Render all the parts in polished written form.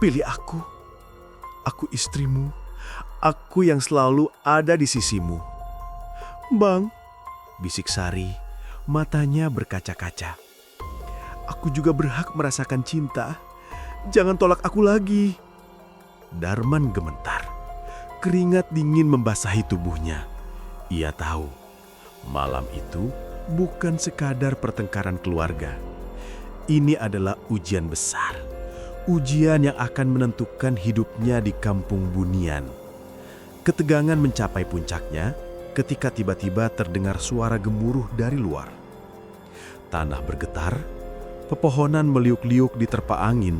Pilih aku. Aku istrimu. Aku yang selalu ada di sisimu. Bang, bisik Sari, matanya berkaca-kaca. Aku juga berhak merasakan cinta. Jangan tolak aku lagi. Darman gemetar. Keringat dingin membasahi tubuhnya. Ia tahu, malam itu bukan sekadar pertengkaran keluarga. Ini adalah ujian besar. Ujian yang akan menentukan hidupnya di kampung Bunian. Ketegangan mencapai puncaknya ketika tiba-tiba terdengar suara gemuruh dari luar. Tanah bergetar, pepohonan meliuk-liuk diterpa angin.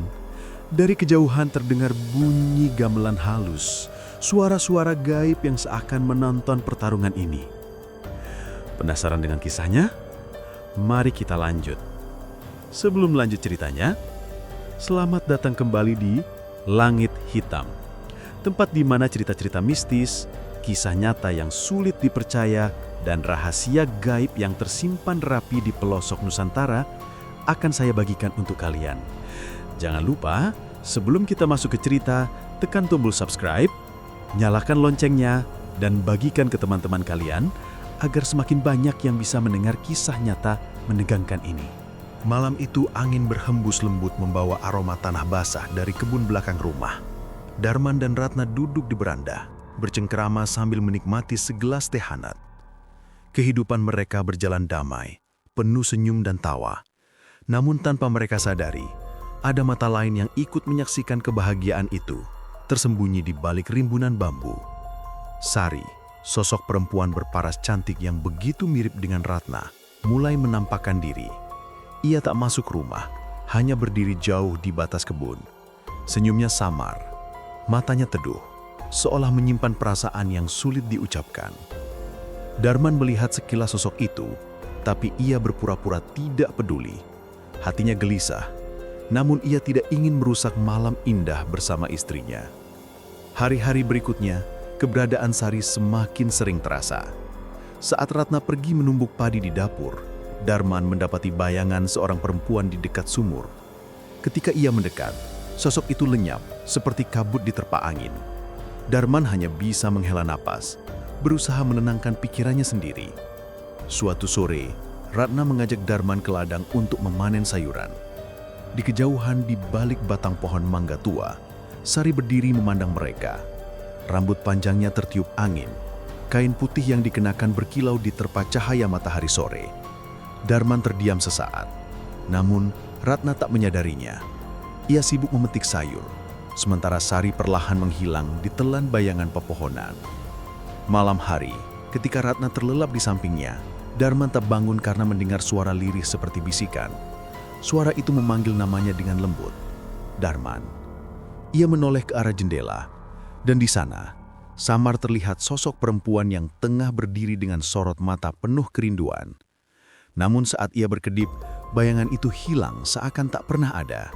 Dari kejauhan terdengar bunyi gamelan halus, suara-suara gaib yang seakan menonton pertarungan ini. Penasaran dengan kisahnya? Mari kita lanjut. Sebelum lanjut ceritanya, selamat datang kembali di Langit Hitam. Tempat di mana cerita-cerita mistis, kisah nyata yang sulit dipercaya, dan rahasia gaib yang tersimpan rapi di pelosok Nusantara akan saya bagikan untuk kalian. Jangan lupa, sebelum kita masuk ke cerita, tekan tombol subscribe, nyalakan loncengnya, dan bagikan ke teman-teman kalian agar semakin banyak yang bisa mendengar kisah nyata menegangkan ini. Malam itu angin berhembus lembut membawa aroma tanah basah dari kebun belakang rumah. Darman dan Ratna duduk di beranda, bercengkerama sambil menikmati segelas teh hangat. Kehidupan mereka berjalan damai, penuh senyum dan tawa. Namun tanpa mereka sadari, ada mata lain yang ikut menyaksikan kebahagiaan itu, tersembunyi di balik rimbunan bambu. Sari, sosok perempuan berparas cantik yang begitu mirip dengan Ratna, mulai menampakkan diri. Ia tak masuk rumah, hanya berdiri jauh di batas kebun. Senyumnya samar, matanya teduh, seolah menyimpan perasaan yang sulit diucapkan. Darman melihat sekilas sosok itu, tapi ia berpura-pura tidak peduli. Hatinya gelisah, namun ia tidak ingin merusak malam indah bersama istrinya. Hari-hari berikutnya, keberadaan Sari semakin sering terasa. Saat Ratna pergi menumbuk padi di dapur, Darman mendapati bayangan seorang perempuan di dekat sumur. Ketika ia mendekat, sosok itu lenyap seperti kabut diterpa angin. Darman hanya bisa menghela napas, berusaha menenangkan pikirannya sendiri. Suatu sore, Ratna mengajak Darman ke ladang untuk memanen sayuran. Di kejauhan di balik batang pohon mangga tua, Sari berdiri memandang mereka. Rambut panjangnya tertiup angin, kain putih yang dikenakan berkilau diterpa cahaya matahari sore. Darman terdiam sesaat, namun Ratna tak menyadarinya. Ia sibuk memetik sayur, sementara Sari perlahan menghilang di telan bayangan pepohonan. Malam hari, ketika Ratna terlelap di sampingnya, Darman terbangun karena mendengar suara lirih seperti bisikan. Suara itu memanggil namanya dengan lembut, Darman. Ia menoleh ke arah jendela, dan di sana, samar terlihat sosok perempuan yang tengah berdiri dengan sorot mata penuh kerinduan. Namun saat ia berkedip, bayangan itu hilang seakan tak pernah ada.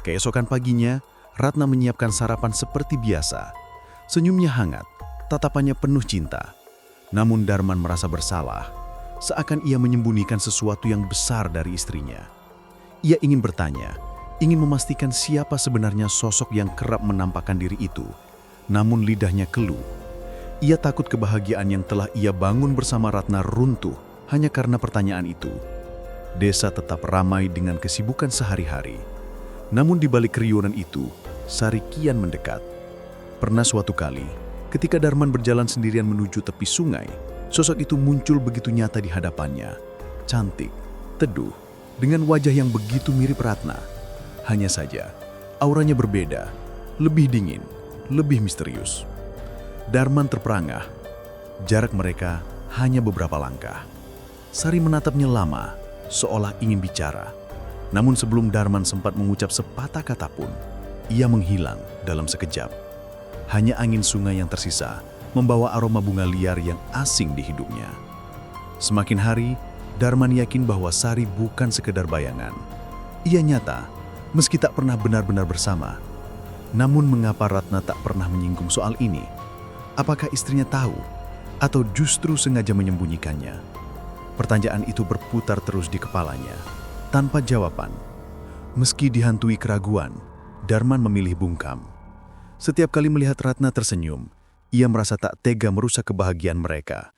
Keesokan paginya, Ratna menyiapkan sarapan seperti biasa. Senyumnya hangat, tatapannya penuh cinta. Namun Darman merasa bersalah, seakan ia menyembunyikan sesuatu yang besar dari istrinya. Ia ingin bertanya, ingin memastikan siapa sebenarnya sosok yang kerap menampakkan diri itu. Namun lidahnya keluh. Ia takut kebahagiaan yang telah ia bangun bersama Ratna runtuh hanya karena pertanyaan itu. Desa tetap ramai dengan kesibukan sehari-hari. Namun di balik keriuhan itu, Sari kian mendekat. Pernah suatu kali, ketika Darman berjalan sendirian menuju tepi sungai, sosok itu muncul begitu nyata di hadapannya. Cantik, teduh, dengan wajah yang begitu mirip Ratna. Hanya saja, auranya berbeda, lebih dingin, lebih misterius. Darman terperangah. Jarak mereka hanya beberapa langkah. Sari menatapnya lama, seolah ingin bicara. Namun sebelum Darman sempat mengucap sepatah kata pun, ia menghilang dalam sekejap. Hanya angin sungai yang tersisa membawa aroma bunga liar yang asing di hidupnya. Semakin hari, Darman yakin bahwa Sari bukan sekedar bayangan. Ia nyata, meski tak pernah benar-benar bersama. Namun mengapa Ratna tak pernah menyinggung soal ini? Apakah istrinya tahu, atau justru sengaja menyembunyikannya? Pertanyaan itu berputar terus di kepalanya, tanpa jawaban. Meski dihantui keraguan, Darman memilih bungkam. Setiap kali melihat Ratna tersenyum, ia merasa tak tega merusak kebahagiaan mereka.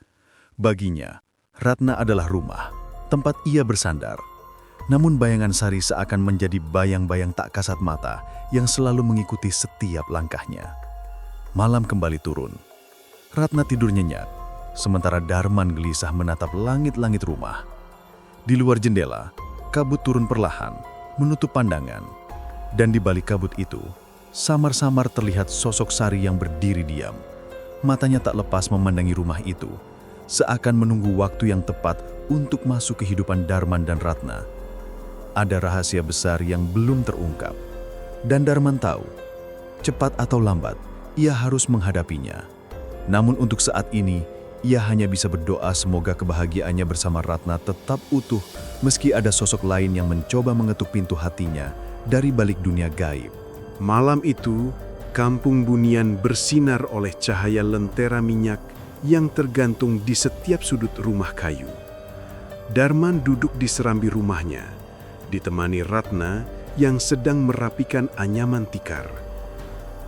Baginya, Ratna adalah rumah, tempat ia bersandar. Namun bayangan Sari seakan menjadi bayang-bayang tak kasat mata yang selalu mengikuti setiap langkahnya. Malam kembali turun. Ratna tidur nyenyak, sementara Darman gelisah menatap langit-langit rumah. Di luar jendela, kabut turun perlahan, menutup pandangan. Dan di balik kabut itu, samar-samar terlihat sosok Sari yang berdiri diam. Matanya tak lepas memandangi rumah itu, seakan menunggu waktu yang tepat untuk masuk kehidupan Darman dan Ratna. Ada rahasia besar yang belum terungkap, dan Darman tahu, cepat atau lambat, ia harus menghadapinya. Namun untuk saat ini, ia hanya bisa berdoa semoga kebahagiaannya bersama Ratna tetap utuh, meski ada sosok lain yang mencoba mengetuk pintu hatinya dari balik dunia gaib. Malam itu, kampung Bunian bersinar oleh cahaya lentera minyak yang tergantung di setiap sudut rumah kayu. Darman duduk di serambi rumahnya, ditemani Ratna yang sedang merapikan anyaman tikar.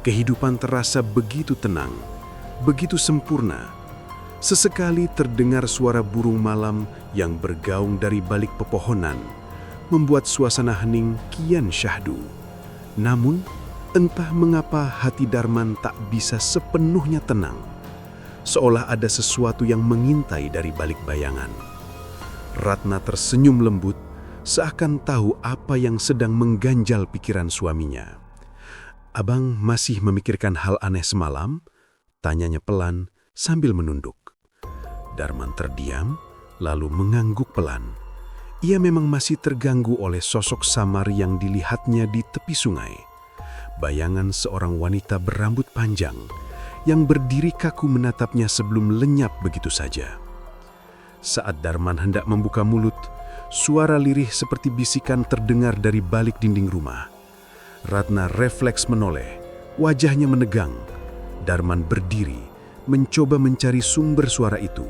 Kehidupan terasa begitu tenang, begitu sempurna. Sesekali terdengar suara burung malam yang bergaung dari balik pepohonan, membuat suasana hening kian syahdu. Namun, entah mengapa hati Darman tak bisa sepenuhnya tenang. Seolah ada sesuatu yang mengintai dari balik bayangan. Ratna tersenyum lembut, seakan tahu apa yang sedang mengganjal pikiran suaminya. "Abang masih memikirkan hal aneh semalam?" tanyanya pelan sambil menunduk. Darman terdiam, lalu mengangguk pelan. Ia memang masih terganggu oleh sosok samar yang dilihatnya di tepi sungai. Bayangan seorang wanita berambut panjang yang berdiri kaku menatapnya sebelum lenyap begitu saja. Saat Darman hendak membuka mulut, suara lirih seperti bisikan terdengar dari balik dinding rumah. Ratna refleks menoleh, wajahnya menegang. Darman berdiri, mencoba mencari sumber suara itu.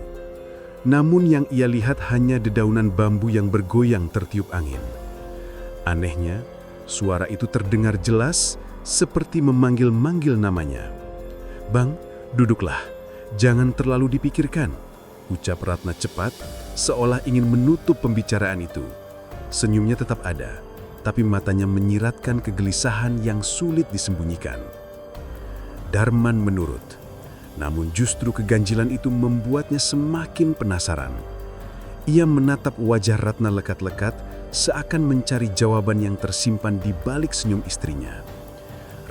Namun yang ia lihat hanya dedaunan bambu yang bergoyang tertiup angin. Anehnya, suara itu terdengar jelas seperti memanggil-manggil namanya. "Bang, duduklah, jangan terlalu dipikirkan," ucap Ratna cepat, seolah ingin menutup pembicaraan itu. Senyumnya tetap ada, tapi matanya menyiratkan kegelisahan yang sulit disembunyikan. Darman menurut. Namun justru keganjilan itu membuatnya semakin penasaran. Ia menatap wajah Ratna lekat-lekat, seakan mencari jawaban yang tersimpan di balik senyum istrinya.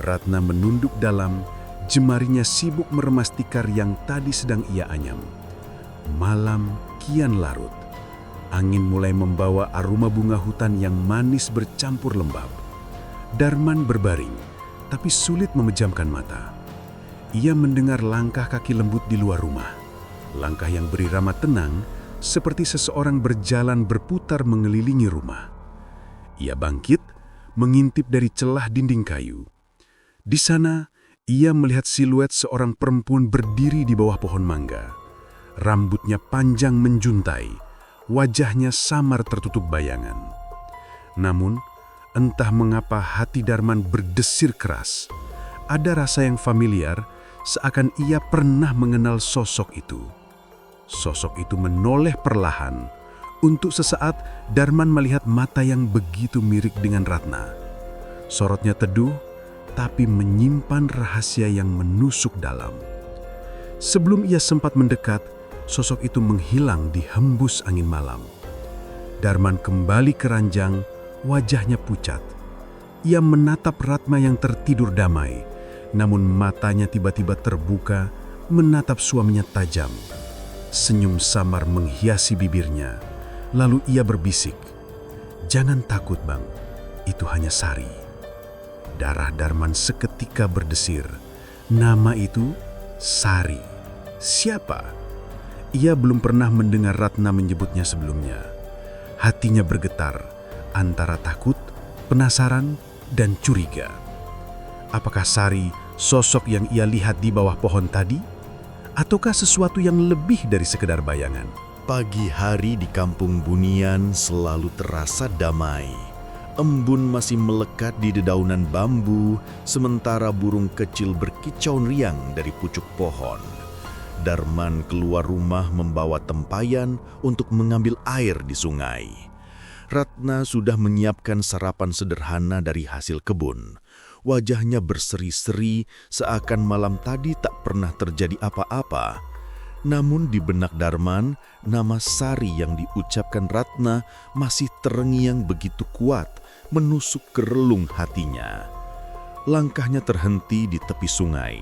Ratna menunduk dalam, jemarinya sibuk meremas tikar yang tadi sedang ia anyam. Malam kian larut. Angin mulai membawa aroma bunga hutan yang manis bercampur lembab. Darman berbaring, tapi sulit memejamkan mata. Ia mendengar langkah kaki lembut di luar rumah. Langkah yang berirama tenang, seperti seseorang berjalan berputar mengelilingi rumah. Ia bangkit, mengintip dari celah dinding kayu. Di sana, ia melihat siluet seorang perempuan berdiri di bawah pohon mangga. Rambutnya panjang menjuntai, wajahnya samar tertutup bayangan. Namun, entah mengapa hati Darman berdesir keras. Ada rasa yang familiar, seakan ia pernah mengenal sosok itu. Sosok itu menoleh perlahan. Untuk sesaat, Darman melihat mata yang begitu mirip dengan Ratna. Sorotnya teduh, tapi menyimpan rahasia yang menusuk dalam. Sebelum ia sempat mendekat, sosok itu menghilang di hembus angin malam. Darman kembali ke ranjang, wajahnya pucat. Ia menatap Ratna yang tertidur damai. Namun matanya tiba-tiba terbuka, menatap suaminya tajam. Senyum samar menghiasi bibirnya. Lalu ia berbisik, "Jangan takut, Bang. Itu hanya Sari." Darah Darman seketika berdesir. Nama itu Sari. Siapa? Ia belum pernah mendengar Ratna menyebutnya sebelumnya. Hatinya bergetar antara takut, penasaran, dan curiga. Apakah Sari sosok yang ia lihat di bawah pohon tadi? Ataukah sesuatu yang lebih dari sekedar bayangan? Pagi hari di kampung Bunian selalu terasa damai. Embun masih melekat di dedaunan bambu, sementara burung kecil berkicau riang dari pucuk pohon. Darman keluar rumah membawa tempayan untuk mengambil air di sungai. Ratna sudah menyiapkan sarapan sederhana dari hasil kebun. Wajahnya berseri-seri seakan malam tadi tak pernah terjadi apa-apa. Namun di benak Darman, nama Sari yang diucapkan Ratna masih terngiang begitu kuat, menusuk ke relung hatinya. Langkahnya terhenti di tepi sungai.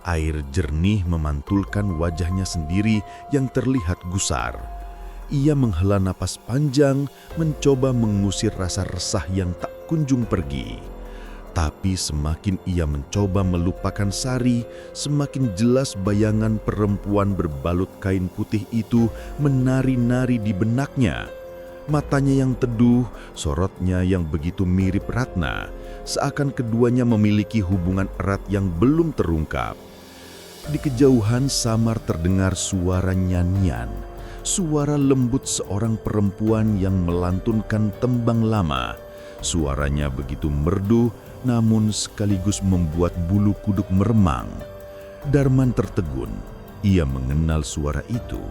Air jernih memantulkan wajahnya sendiri yang terlihat gusar. Ia menghela napas panjang, mencoba mengusir rasa resah yang tak kunjung pergi. Tapi semakin ia mencoba melupakan Sari, semakin jelas bayangan perempuan berbalut kain putih itu menari-nari di benaknya. Matanya yang teduh, sorotnya yang begitu mirip Ratna, seakan keduanya memiliki hubungan erat yang belum terungkap. Di kejauhan samar terdengar suara nyanyian, suara lembut seorang perempuan yang melantunkan tembang lama. Suaranya begitu merdu, namun sekaligus membuat bulu kuduk meremang. Darman tertegun. Ia mengenal suara itu,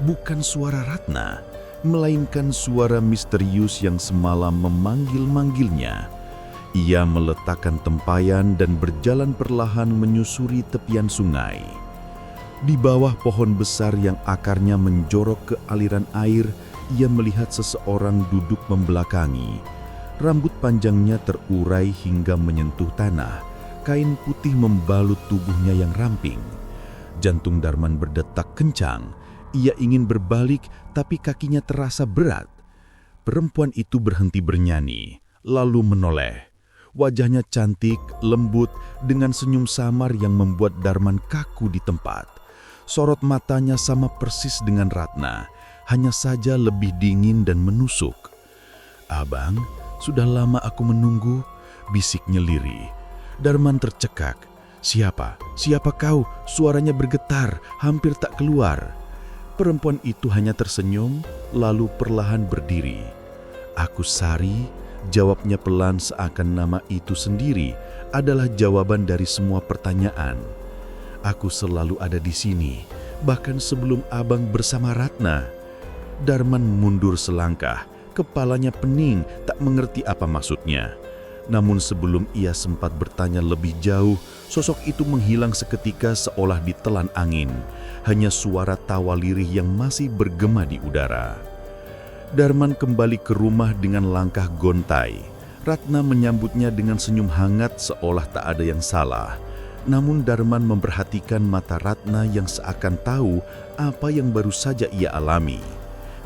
bukan suara Ratna, melainkan suara misterius yang semalam memanggil-manggilnya. Ia meletakkan tempayan dan berjalan perlahan menyusuri tepian sungai. Di bawah pohon besar yang akarnya menjorok ke aliran air, ia melihat seseorang duduk membelakangi. Rambut panjangnya terurai hingga menyentuh tanah. Kain putih membalut tubuhnya yang ramping. Jantung Darman berdetak kencang. Ia ingin berbalik, tapi kakinya terasa berat. Perempuan itu berhenti bernyanyi, lalu menoleh. Wajahnya cantik, lembut, dengan senyum samar yang membuat Darman kaku di tempat. Sorot matanya sama persis dengan Ratna, hanya saja lebih dingin dan menusuk. "Abang, sudah lama aku menunggu," bisiknya lirih. Darman tercekak. "Siapa? Siapa kau?" Suaranya bergetar, hampir tak keluar. Perempuan itu hanya tersenyum, lalu perlahan berdiri. "Aku Sari," jawabnya pelan seakan nama itu sendiri adalah jawaban dari semua pertanyaan. "Aku selalu ada di sini, bahkan sebelum abang bersama Ratna." Darman mundur selangkah. Kepalanya pening, tak mengerti apa maksudnya. Namun sebelum ia sempat bertanya lebih jauh, sosok itu menghilang seketika seolah ditelan angin. Hanya suara tawa lirih yang masih bergema di udara. Darman kembali ke rumah dengan langkah gontai. Ratna menyambutnya dengan senyum hangat seolah tak ada yang salah. Namun Darman memperhatikan mata Ratna yang seakan tahu apa yang baru saja ia alami.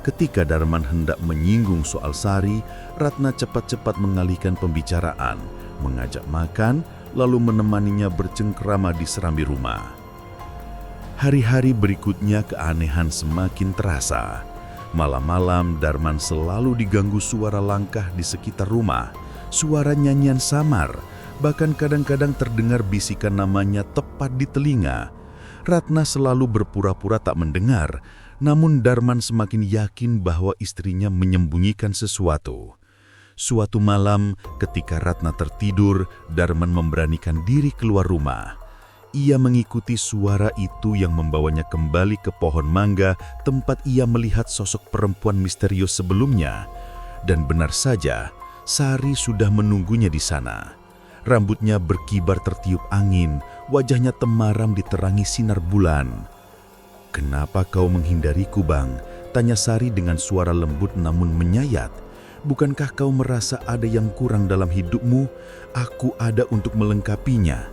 Ketika Darman hendak menyinggung soal Sari, Ratna cepat-cepat mengalihkan pembicaraan, mengajak makan, lalu menemaninya bercengkrama di serambi rumah. Hari-hari berikutnya keanehan semakin terasa. Malam-malam Darman selalu diganggu suara langkah di sekitar rumah, suara nyanyian samar, bahkan kadang-kadang terdengar bisikan namanya tepat di telinga. Ratna selalu berpura-pura tak mendengar, namun Darman semakin yakin bahwa istrinya menyembunyikan sesuatu. Suatu malam, ketika Ratna tertidur, Darman memberanikan diri keluar rumah. Ia mengikuti suara itu yang membawanya kembali ke pohon mangga, tempat ia melihat sosok perempuan misterius sebelumnya. Dan benar saja, Sari sudah menunggunya di sana. Rambutnya berkibar tertiup angin, wajahnya temaram diterangi sinar bulan. "Kenapa kau menghindariku, Bang?" tanya Sari dengan suara lembut namun menyayat. "Bukankah kau merasa ada yang kurang dalam hidupmu? Aku ada untuk melengkapinya."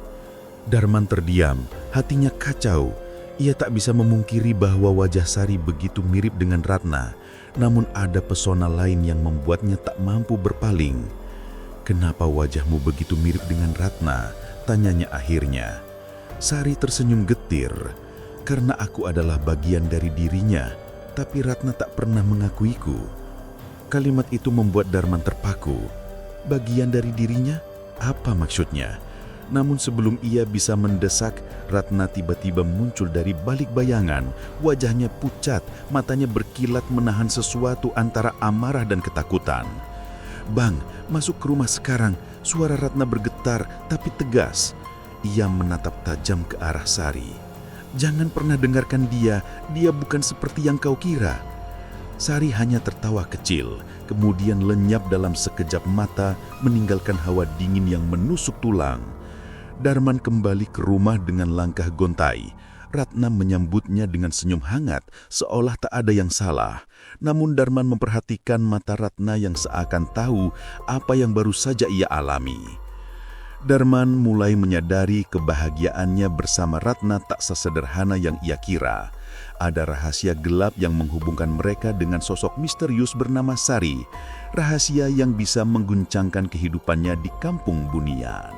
Darman terdiam, hatinya kacau. Ia tak bisa memungkiri bahwa wajah Sari begitu mirip dengan Ratna, namun ada pesona lain yang membuatnya tak mampu berpaling. "Kenapa wajahmu begitu mirip dengan Ratna?" tanyanya akhirnya. Sari tersenyum getir. "Karena aku adalah bagian dari dirinya, tapi Ratna tak pernah mengakuiku." Kalimat itu membuat Darman terpaku. Bagian dari dirinya? Apa maksudnya? Namun sebelum ia bisa mendesak, Ratna tiba-tiba muncul dari balik bayangan. Wajahnya pucat, matanya berkilat menahan sesuatu antara amarah dan ketakutan. "Bang, masuk ke rumah sekarang." Suara Ratna bergetar tapi tegas. Ia menatap tajam ke arah Sari. "Jangan pernah dengarkan dia bukan seperti yang kau kira." Sari hanya tertawa kecil, kemudian lenyap dalam sekejap mata, meninggalkan hawa dingin yang menusuk tulang. Darman kembali ke rumah dengan langkah gontai. Ratna menyambutnya dengan senyum hangat, seolah tak ada yang salah. Namun Darman memperhatikan mata Ratna yang seakan tahu apa yang baru saja ia alami. Darman mulai menyadari kebahagiaannya bersama Ratna tak sesederhana yang ia kira. Ada rahasia gelap yang menghubungkan mereka dengan sosok misterius bernama Sari. Rahasia yang bisa mengguncangkan kehidupannya di kampung Bunian.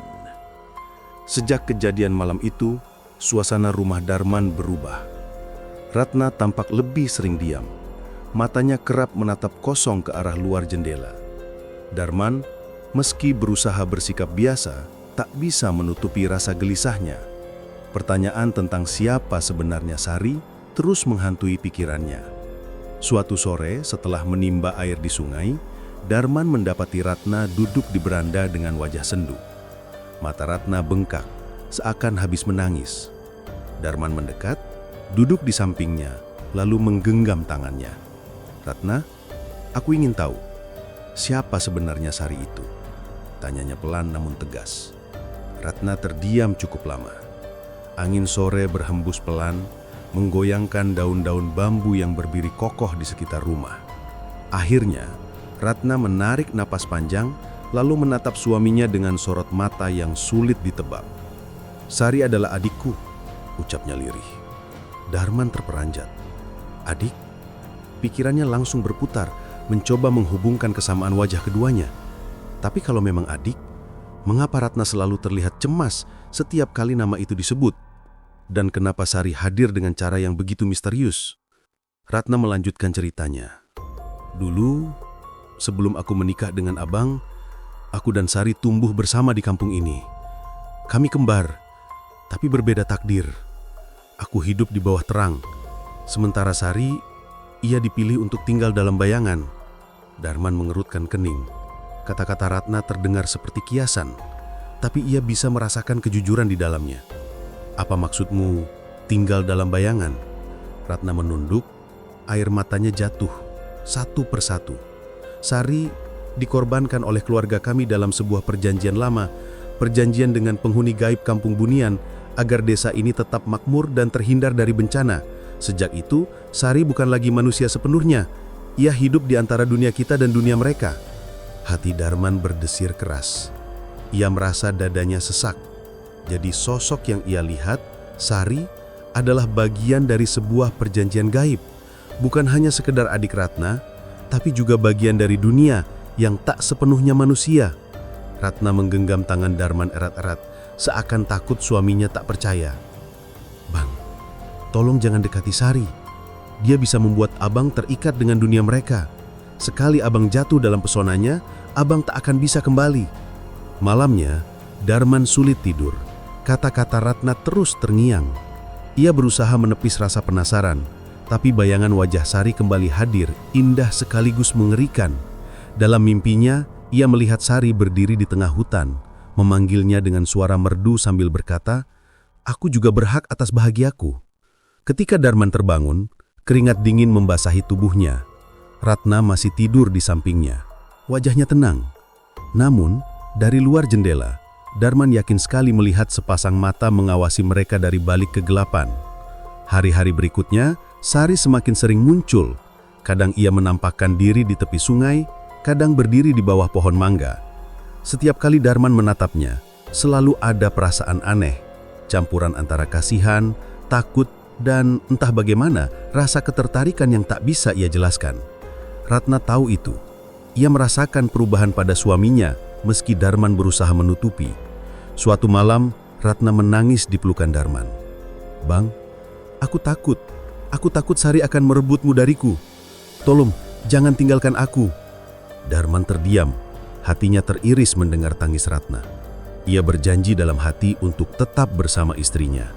Sejak kejadian malam itu, suasana rumah Darman berubah. Ratna tampak lebih sering diam. Matanya kerap menatap kosong ke arah luar jendela. Darman, meski berusaha bersikap biasa, tak bisa menutupi rasa gelisahnya. Pertanyaan tentang siapa sebenarnya Sari terus menghantui pikirannya. Suatu sore setelah menimba air di sungai, Darman mendapati Ratna duduk di beranda dengan wajah sendu. Mata Ratna bengkak, seakan habis menangis. Darman mendekat, duduk di sampingnya, lalu menggenggam tangannya. "Ratna, aku ingin tahu, siapa sebenarnya Sari itu?" tanyanya pelan namun tegas. Ratna terdiam cukup lama. Angin sore berhembus pelan, menggoyangkan daun-daun bambu yang berdiri kokoh di sekitar rumah. Akhirnya, Ratna menarik napas panjang, lalu menatap suaminya dengan sorot mata yang sulit ditebak. "Sari adalah adikku," ucapnya lirih. Darman terperanjat. "Adik?" Pikirannya langsung berputar, mencoba menghubungkan kesamaan wajah keduanya. Tapi kalau memang adik, mengapa Ratna selalu terlihat cemas setiap kali nama itu disebut? Dan kenapa Sari hadir dengan cara yang begitu misterius? Ratna melanjutkan ceritanya. "Dulu, sebelum aku menikah dengan abang, aku dan Sari tumbuh bersama di kampung ini. Kami kembar, tapi berbeda takdir. Aku hidup di bawah terang, sementara Sari, ia dipilih untuk tinggal dalam bayangan." Darman mengerutkan kening. Kata-kata Ratna terdengar seperti kiasan, tapi ia bisa merasakan kejujuran di dalamnya. "Apa maksudmu tinggal dalam bayangan?" Ratna menunduk, air matanya jatuh, satu persatu. "Sari dikorbankan oleh keluarga kami dalam sebuah perjanjian lama, perjanjian dengan penghuni gaib kampung Bunian, agar desa ini tetap makmur dan terhindar dari bencana. Sejak itu, Sari bukan lagi manusia sepenuhnya. Ia hidup di antara dunia kita dan dunia mereka." Hati Darman berdesir keras. Ia merasa dadanya sesak. Jadi sosok yang ia lihat, Sari, adalah bagian dari sebuah perjanjian gaib. Bukan hanya sekedar adik Ratna, tapi juga bagian dari dunia yang tak sepenuhnya manusia. Ratna menggenggam tangan Darman erat-erat, seakan takut suaminya tak percaya. "Bang, tolong jangan dekati Sari. Dia bisa membuat abang terikat dengan dunia mereka. Sekali abang jatuh dalam pesonanya, abang tak akan bisa kembali." Malamnya, Darman sulit tidur. Kata-kata Ratna terus terngiang. Ia berusaha menepis rasa penasaran, tapi bayangan wajah Sari kembali hadir, indah sekaligus mengerikan. Dalam mimpinya, ia melihat Sari berdiri di tengah hutan, memanggilnya dengan suara merdu sambil berkata, "Aku juga berhak atas bahagiaku." Ketika Darman terbangun, keringat dingin membasahi tubuhnya. Ratna masih tidur di sampingnya. Wajahnya tenang. Namun, dari luar jendela, Darman yakin sekali melihat sepasang mata mengawasi mereka dari balik kegelapan. Hari-hari berikutnya, Sari semakin sering muncul. Kadang ia menampakkan diri di tepi sungai, kadang berdiri di bawah pohon mangga. Setiap kali Darman menatapnya, selalu ada perasaan aneh, campuran antara kasihan, takut, dan entah bagaimana rasa ketertarikan yang tak bisa ia jelaskan. Ratna tahu itu. Ia merasakan perubahan pada suaminya, meski Darman berusaha menutupi. Suatu malam, Ratna menangis di pelukan Darman. "Bang, aku takut. Aku takut Sari akan merebutmu dariku. Tolong, jangan tinggalkan aku." Darman terdiam, hatinya teriris mendengar tangis Ratna. Ia berjanji dalam hati untuk tetap bersama istrinya.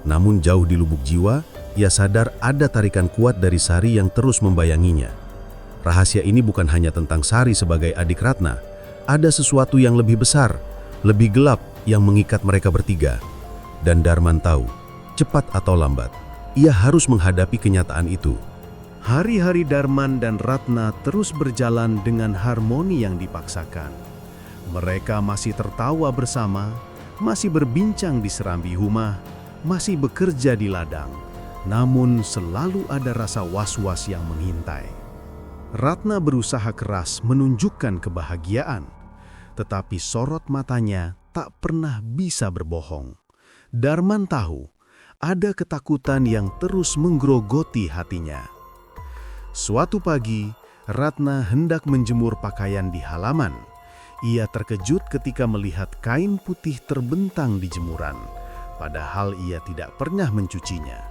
Namun jauh di lubuk jiwa, ia sadar ada tarikan kuat dari Sari yang terus membayanginya. Rahasia ini bukan hanya tentang Sari sebagai adik Ratna. Ada sesuatu yang lebih besar, lebih gelap yang mengikat mereka bertiga. Dan Darman tahu, cepat atau lambat, ia harus menghadapi kenyataan itu. Hari-hari Darman dan Ratna terus berjalan dengan harmoni yang dipaksakan. Mereka masih tertawa bersama, masih berbincang di serambi rumah, masih bekerja di ladang. Namun selalu ada rasa was-was yang mengintai. Ratna berusaha keras menunjukkan kebahagiaan, tetapi sorot matanya tak pernah bisa berbohong. Darman tahu ada ketakutan yang terus menggerogoti hatinya. Suatu pagi, Ratna hendak menjemur pakaian di halaman. Ia terkejut ketika melihat kain putih terbentang di jemuran, padahal ia tidak pernah mencucinya.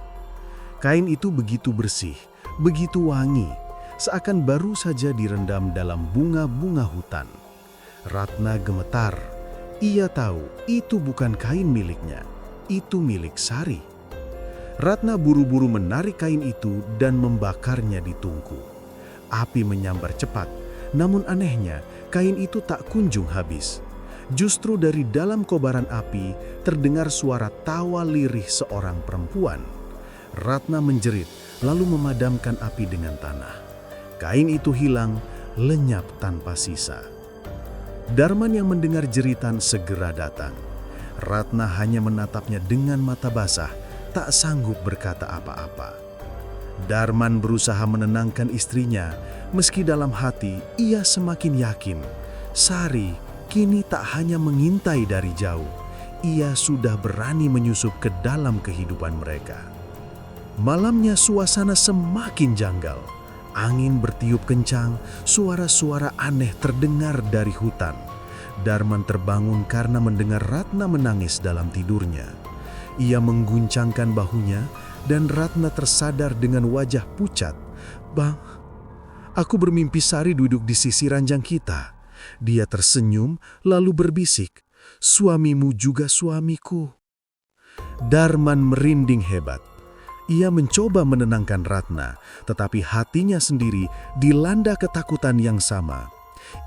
Kain itu begitu bersih, begitu wangi, seakan baru saja direndam dalam bunga-bunga hutan. Ratna gemetar. Ia tahu itu bukan kain miliknya, itu milik Sari. Ratna buru-buru menarik kain itu dan membakarnya di tungku. Api menyambar cepat, namun anehnya kain itu tak kunjung habis. Justru dari dalam kobaran api terdengar suara tawa lirih seorang perempuan. Ratna menjerit, lalu memadamkan api dengan tanah. Kain itu hilang, lenyap tanpa sisa. Darman yang mendengar jeritan segera datang. Ratna hanya menatapnya dengan mata basah, tak sanggup berkata apa-apa. Darman berusaha menenangkan istrinya, meski dalam hati ia semakin yakin. Sari kini tak hanya mengintai dari jauh, ia sudah berani menyusup ke dalam kehidupan mereka. Malamnya suasana semakin janggal. Angin bertiup kencang, suara-suara aneh terdengar dari hutan. Darman terbangun karena mendengar Ratna menangis dalam tidurnya. Ia mengguncangkan bahunya dan Ratna tersadar dengan wajah pucat. "Bang, aku bermimpi Sari duduk di sisi ranjang kita." Dia tersenyum lalu berbisik, "Suamimu juga suamiku." Darman merinding hebat. Ia mencoba menenangkan Ratna, tetapi hatinya sendiri dilanda ketakutan yang sama.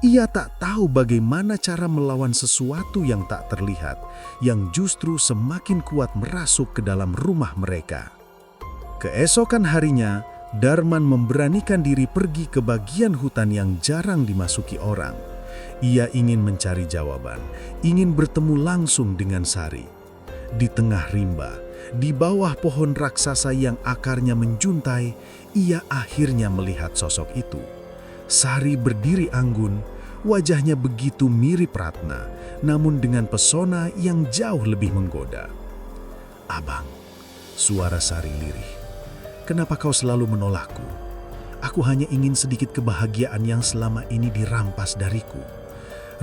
Ia tak tahu bagaimana cara melawan sesuatu yang tak terlihat, yang justru semakin kuat merasuk ke dalam rumah mereka. Keesokan harinya, Darman memberanikan diri pergi ke bagian hutan yang jarang dimasuki orang. Ia ingin mencari jawaban, ingin bertemu langsung dengan Sari. Di tengah rimba, di bawah pohon raksasa yang akarnya menjuntai, ia akhirnya melihat sosok itu. Sari berdiri anggun, wajahnya begitu mirip Ratna, namun dengan pesona yang jauh lebih menggoda. "Abang," suara Sari lirih, "kenapa kau selalu menolakku? Aku hanya ingin sedikit kebahagiaan yang selama ini dirampas dariku.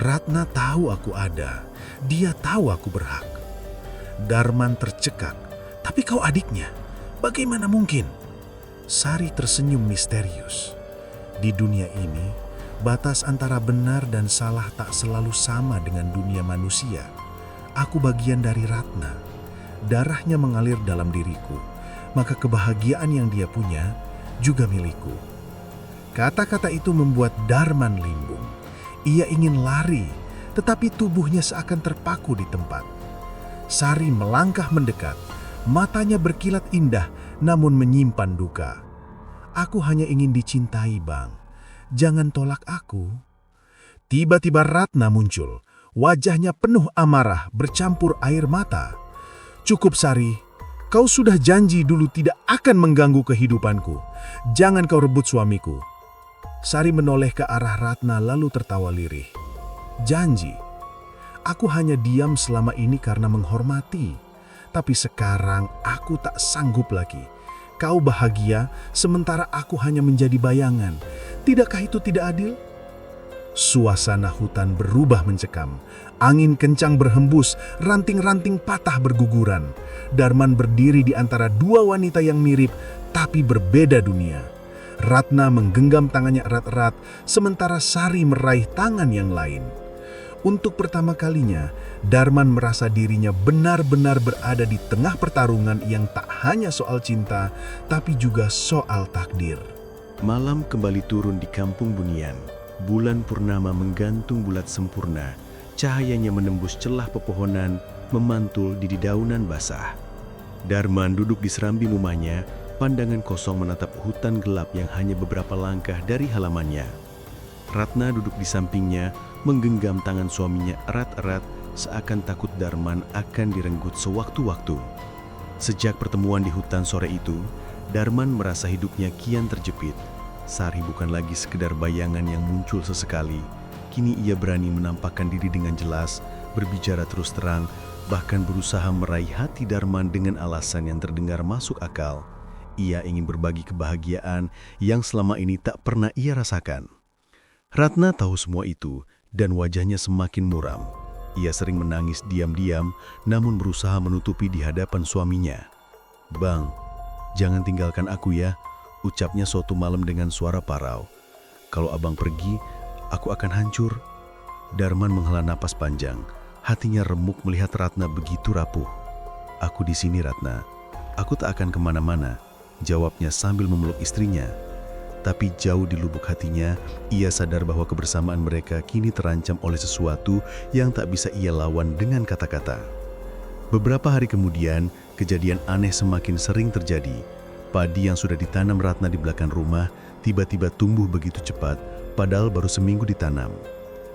Ratna tahu aku ada, dia tahu aku berhak." Darman tercekak. "Tapi kau adiknya, bagaimana mungkin?" Sari tersenyum misterius. "Di dunia ini, batas antara benar dan salah tak selalu sama dengan dunia manusia. Aku bagian dari Ratna. Darahnya mengalir dalam diriku, maka kebahagiaan yang dia punya juga milikku." Kata-kata itu membuat Darman limbung. Ia ingin lari, tetapi tubuhnya seakan terpaku di tempat. Sari melangkah mendekat. Matanya berkilat indah, namun menyimpan duka. "Aku hanya ingin dicintai, Bang. Jangan tolak aku." Tiba-tiba Ratna muncul. Wajahnya penuh amarah, bercampur air mata. "Cukup, Sari. Kau sudah janji dulu tidak akan mengganggu kehidupanku. Jangan kau rebut suamiku." Sari menoleh ke arah Ratna lalu tertawa lirih. "Janji? Aku hanya diam selama ini karena menghormati. Tapi sekarang aku tak sanggup lagi. Kau bahagia, sementara aku hanya menjadi bayangan. Tidakkah itu tidak adil?" Suasana hutan berubah mencekam. Angin kencang berhembus, ranting-ranting patah berguguran. Darman berdiri di antara dua wanita yang mirip, tapi berbeda dunia. Ratna menggenggam tangannya erat-erat, sementara Sari meraih tangan yang lain. Untuk pertama kalinya, Darman merasa dirinya benar-benar berada di tengah pertarungan yang tak hanya soal cinta, tapi juga soal takdir. Malam kembali turun di kampung Bunian. Bulan purnama menggantung bulat sempurna. Cahayanya menembus celah pepohonan, memantul di dedaunan basah. Darman duduk di serambi rumahnya, pandangan kosong menatap hutan gelap yang hanya beberapa langkah dari halamannya. Ratna duduk di sampingnya, menggenggam tangan suaminya erat-erat, seakan takut Darman akan direnggut sewaktu-waktu. Sejak pertemuan di hutan sore itu, Darman merasa hidupnya kian terjepit. Sari bukan lagi sekedar bayangan yang muncul sesekali. Kini ia berani menampakkan diri dengan jelas, berbicara terus terang, bahkan berusaha meraih hati Darman dengan alasan yang terdengar masuk akal. Ia ingin berbagi kebahagiaan yang selama ini tak pernah ia rasakan. Ratna tahu semua itu dan wajahnya semakin muram. Ia sering menangis diam-diam, namun berusaha menutupi di hadapan suaminya. "Bang, jangan tinggalkan aku ya," ucapnya suatu malam dengan suara parau. "Kalau abang pergi, aku akan hancur." Darman menghela napas panjang. Hatinya remuk melihat Ratna begitu rapuh. "Aku di sini, Ratna. Aku tak akan kemana-mana," jawabnya sambil memeluk istrinya. Tapi jauh di lubuk hatinya, ia sadar bahwa kebersamaan mereka kini terancam oleh sesuatu yang tak bisa ia lawan dengan kata-kata. Beberapa hari kemudian, kejadian aneh semakin sering terjadi. Padi yang sudah ditanam Ratna di belakang rumah tiba-tiba tumbuh begitu cepat, padahal baru seminggu ditanam.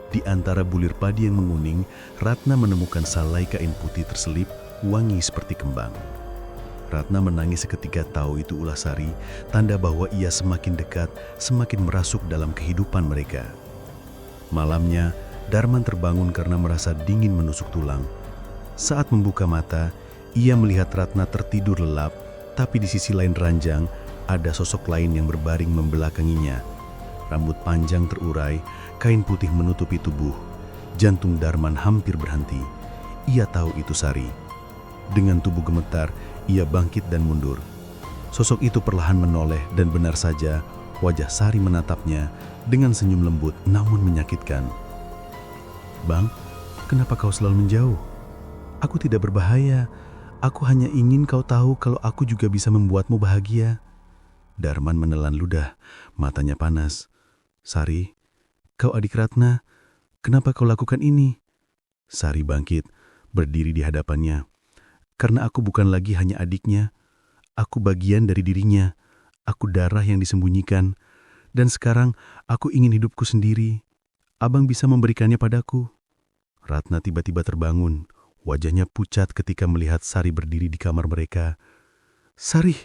Di antara bulir padi yang menguning, Ratna menemukan salai kain putih terselip, wangi seperti kembang. Ratna menangis seketika tahu itu ulah Sari, tanda bahwa ia semakin dekat, semakin merasuk dalam kehidupan mereka. Malamnya, Darman terbangun karena merasa dingin menusuk tulang. Saat membuka mata, ia melihat Ratna tertidur lelap, tapi di sisi lain ranjang, ada sosok lain yang berbaring membelakanginya. Rambut panjang terurai, kain putih menutupi tubuh. Jantung Darman hampir berhenti. Ia tahu itu Sari. Dengan tubuh gemetar, ia bangkit dan mundur. Sosok itu perlahan menoleh dan benar saja, wajah Sari menatapnya dengan senyum lembut namun menyakitkan. "Bang, kenapa kau selalu menjauh? Aku tidak berbahaya. Aku hanya ingin kau tahu kalau aku juga bisa membuatmu bahagia." Darman menelan ludah, matanya panas. "Sari, kau adik Ratna. Kenapa kau lakukan ini?" Sari bangkit, berdiri di hadapannya. "Karena aku bukan lagi hanya adiknya. Aku bagian dari dirinya. Aku darah yang disembunyikan. Dan sekarang aku ingin hidupku sendiri. Abang bisa memberikannya padaku." Ratna tiba-tiba terbangun. Wajahnya pucat ketika melihat Sari berdiri di kamar mereka. "Sari,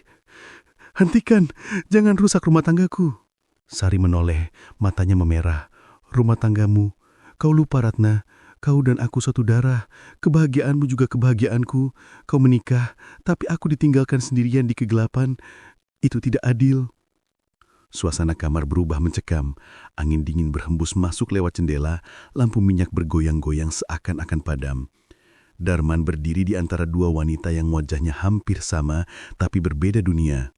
hentikan. Jangan rusak rumah tanggaku." Sari menoleh, matanya memerah. "Rumah tanggamu. Kau lupa, Ratna. Kau dan aku satu darah. Kebahagiaanmu juga kebahagiaanku. Kau menikah, tapi aku ditinggalkan sendirian di kegelapan. Itu tidak adil." Suasana kamar berubah mencekam. Angin dingin berhembus masuk lewat jendela. Lampu minyak bergoyang-goyang seakan-akan padam. Darman berdiri di antara dua wanita yang wajahnya hampir sama, tapi berbeda dunia.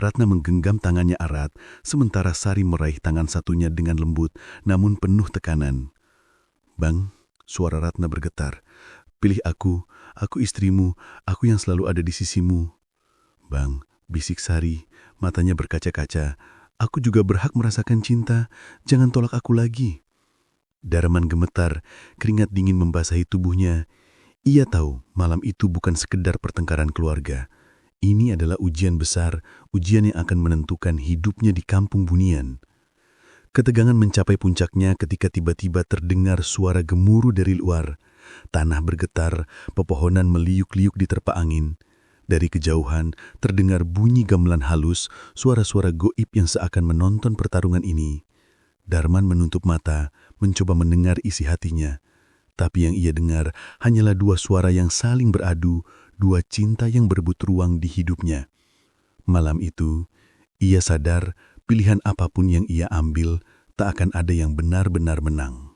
Ratna menggenggam tangannya erat, sementara Sari meraih tangan satunya dengan lembut, namun penuh tekanan. "Bang," suara Ratna bergetar. "Pilih aku istrimu, aku yang selalu ada di sisimu." "Bang," bisik Sari, matanya berkaca-kaca. "Aku juga berhak merasakan cinta, jangan tolak aku lagi." Darman gemetar, keringat dingin membasahi tubuhnya. Ia tahu malam itu bukan sekedar pertengkaran keluarga. Ini adalah ujian besar, ujian yang akan menentukan hidupnya di kampung Bunian. Ketegangan mencapai puncaknya ketika tiba-tiba terdengar suara gemuruh dari luar. Tanah bergetar, pepohonan meliuk-liuk diterpa angin. Dari kejauhan terdengar bunyi gamelan halus, suara-suara goib yang seakan menonton pertarungan ini. Darman menutup mata, mencoba mendengar isi hatinya. Tapi yang ia dengar hanyalah dua suara yang saling beradu, dua cinta yang berebut ruang di hidupnya. Malam itu, ia sadar pilihan apapun yang ia ambil tak akan ada yang benar-benar menang.